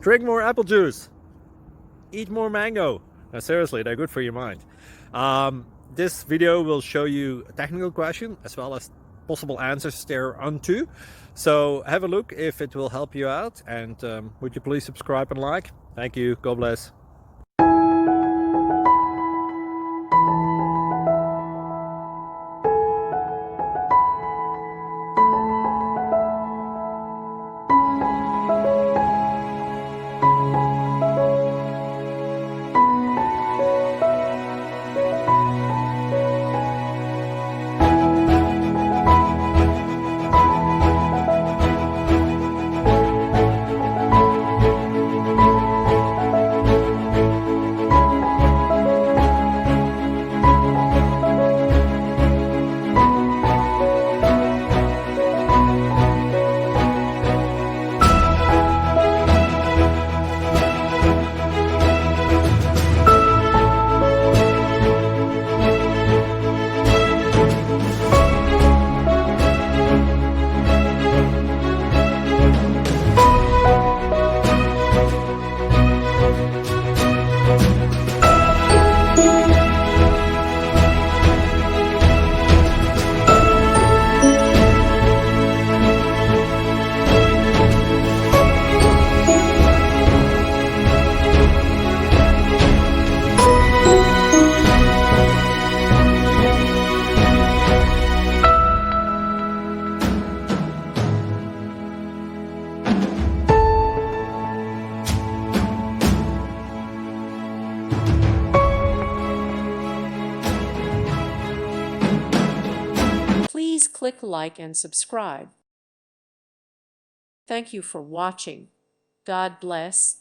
Drink more apple juice. Eat more mango. Now seriously, they're good for your mind. This video will show you a technical question as well as possible answers thereunto. So have a look if it will help you out, and would you please subscribe and like? Thank you. God bless. Please click like and subscribe. Thank you for watching. God bless.